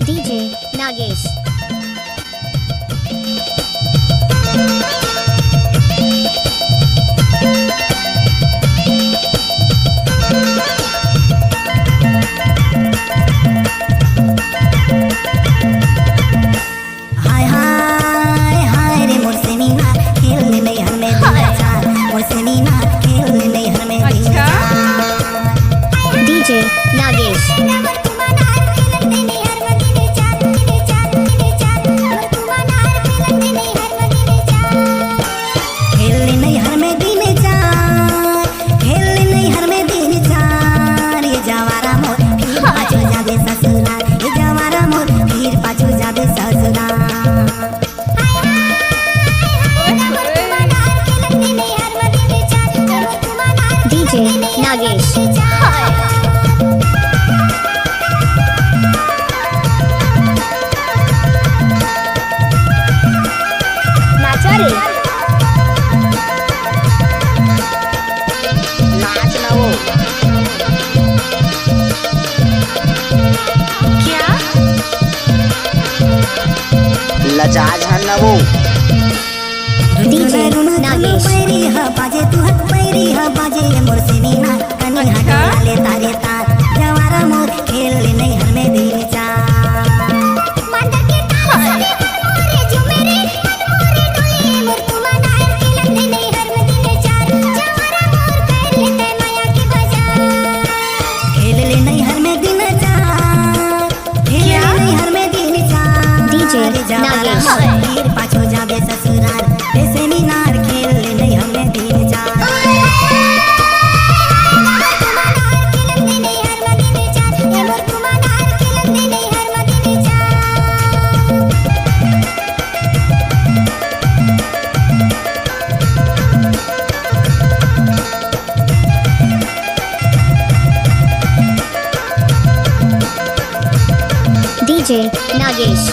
DJ Nagesh. हाय हाय हाय रे मोर सेनीना खेलने नहीं हमें दिन चार मोर सेनीना खेलने नहीं हमें दिन चार DJ Nagesh. खेलने नहीं हर में दिन चार खेलने नहीं हर में दिन चार ये जवारा मोर फिर पाछो जाबे ससुराल ये जवारा मोर फिर पाछो जाबे ससुराल DJ Nagesh. नाचा रे. नाच ना वो क्या? लजाज है ना वो DJ Nagesh. पैरी ह बाजे तू हट पैरी ह बाजे मोर सेनीना कनी हट ले तारे तार जवारा मोर खेलने नहीं हर में दिन चार खेलने नहीं हर में दिन चार खेलने नहीं हर में दिन चार DJ जवारा Nagesh. मोर फिर पाछो जाबे ससुराल ए सेमीनार खेलने नहीं हर में दिन चार DJ Nagesh.